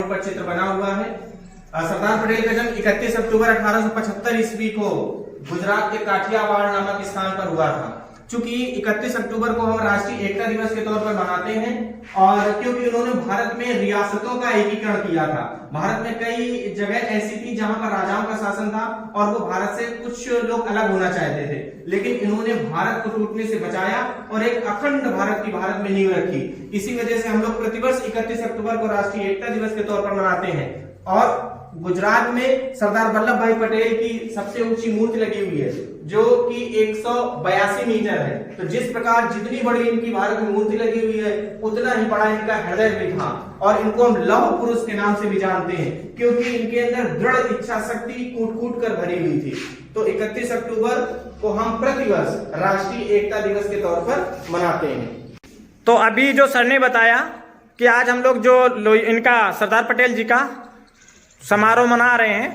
पर चित्र बना हुआ है। सरदार पटेल का जन्म 31 अक्टूबर 1875 ईस्वी को गुजरात के काठियावाड़ नामक स्थान पर हुआ था। चूंकि 31 अक्टूबर को हम राष्ट्रीय एकता दिवस के तौर पर मनाते हैं और क्योंकि उन्होंने भारत में रियासतों का एकीकरण किया था। भारत में कई जगह ऐसी थी जहां पर राजाओं का शासन था और वो भारत से कुछ लोग अलग होना चाहते थे, लेकिन इन्होंने भारत को टूटने से बचाया और एक अखंड भारत की भारत में नींव रखी। इसी वजह से हम लोग प्रतिवर्ष 31 अक्टूबर को राष्ट्रीय एकता दिवस के तौर पर मनाते हैं। और गुजरात में सरदार वल्लभ भाई पटेल की सबसे ऊंची मूर्ति लगी हुई है जो कि 182 मीटर है। तो जिस प्रकार जितनी बड़ी इनकी भारत में मूर्ति लगी हुई है उतना ही बड़ा इनका हृदय भी था और इनको हम लौह पुरुष के नाम से भी जानते हैं क्योंकि इनके अंदर दृढ़ इच्छा शक्ति कूट कूट कर भरी हुई थी। तो 31 अक्टूबर को हम प्रतिवर्ष राष्ट्रीय एकता दिवस के तौर पर मनाते हैं। तो अभी जो सर ने बताया कि आज हम लोग जो इनका सरदार पटेल जी का समारोह मना रहे हैं,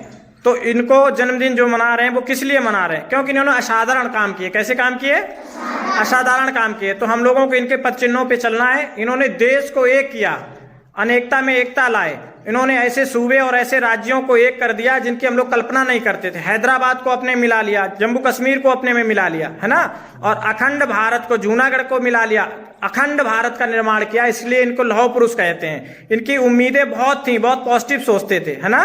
तो इनको जन्मदिन जो मना रहे हैं वो किस लिए मना रहे हैं? क्योंकि इन्होंने असाधारण काम किए। कैसे काम किए? असाधारण काम किए। तो हम लोगों को इनके पद चिन्हों पे चलना है। इन्होंने देश को एक किया, अनेकता में एकता लाए। इन्होंने ऐसे सूबे और ऐसे राज्यों को एक कर दिया जिनकी हम लोग कल्पना नहीं करते थे। हैदराबाद को अपने मिला लिया, जम्मू कश्मीर को अपने में मिला लिया, है ना, और अखंड भारत को, जूनागढ़ को मिला लिया, अखंड भारत का निर्माण किया। इसलिए इनको लौह पुरुष कहते हैं। इनकी उम्मीदें बहुत थी, बहुत पॉजिटिव सोचते थे, है ना।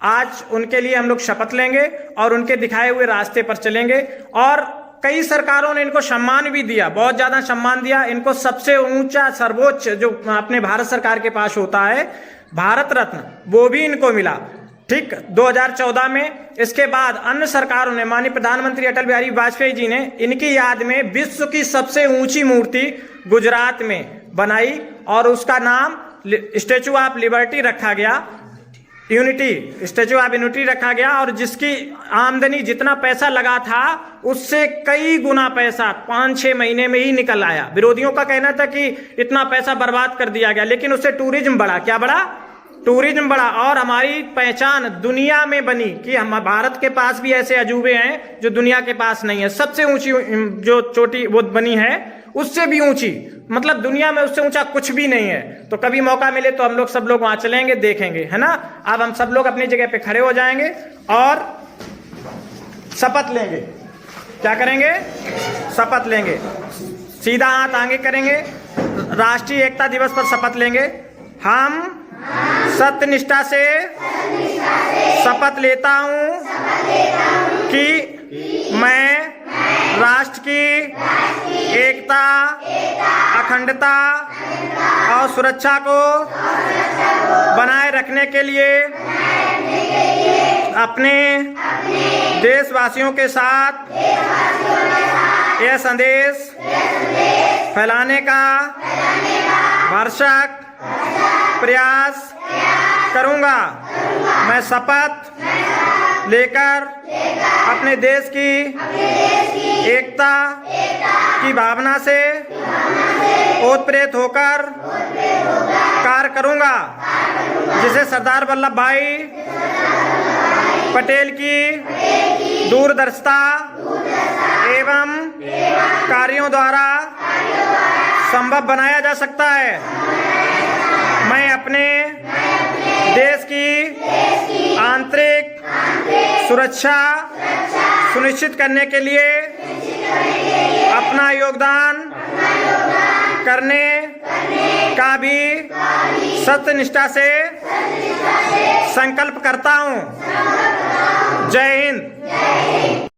आज उनके लिए हम लोग शपथ लेंगे और उनके दिखाए हुए रास्ते पर चलेंगे। और कई सरकारों ने इनको सम्मान भी दिया, बहुत ज्यादा सम्मान दिया। इनको सबसे ऊंचा सर्वोच्च जो अपने भारत सरकार के पास होता है, भारत रत्न, वो भी इनको मिला, ठीक, 2014 में। इसके बाद अन्य सरकारों ने, माननीय प्रधानमंत्री अटल बिहारी वाजपेयी जी ने इनकी याद में विश्व की सबसे ऊंची मूर्ति गुजरात में बनाई और उसका नाम स्टैचू ऑफ लिबर्टी रखा गया, यूनिटी, स्टैचू ऑफ यूनिटी रखा गया। और जिसकी आमदनी, जितना पैसा लगा था उससे कई गुना पैसा 5-6 महीने में ही निकल आया। विरोधियों का कहना था कि इतना पैसा बर्बाद कर दिया गया, लेकिन उससे टूरिज्म बढ़ा। क्या बढ़ा? टूरिज्म बढ़ा। और हमारी पहचान दुनिया में बनी कि हम, भारत के पास भी ऐसे अजूबे हैं जो दुनिया के पास नहीं है। सबसे ऊंची जो चोटी वो बनी है उससे भी ऊंची, मतलब दुनिया में उससे ऊंचा कुछ भी नहीं है। तो कभी मौका मिले तो हम लोग सब लोग वहां चलेंगे, देखेंगे, है ना। अब हम सब लोग अपनी जगह पे खड़े हो जाएंगे और शपथ लेंगे। क्या करेंगे? शपथ लेंगे। सीधा हाथ आगे करेंगे। राष्ट्रीय एकता दिवस पर शपथ लेंगे। हम सत्यनिष्ठा से शपथ लेता हूं कि मैं राष्ट्र की एकता, अखंडता और सुरक्षा को बनाए रखने के लिए अपने देशवासियों के साथ यह संदेश फैलाने का भरसक प्रयास करूंगा। मैं शपथ लेकर अपने देश की एकता की भावना से ओतप्रेत होकर कार्य करूंगा, जिसे सरदार वल्लभ भाई पटेल की दूरदर्शिता एवं कार्यों द्वारा संभव बनाया जा सकता है। मैं अपने देश की आंतरिक सुरक्षा सुनिश्चित करने के लिए अपना योगदान करने का भी सत्यनिष्ठा से संकल्प करता हूं। जय हिंद।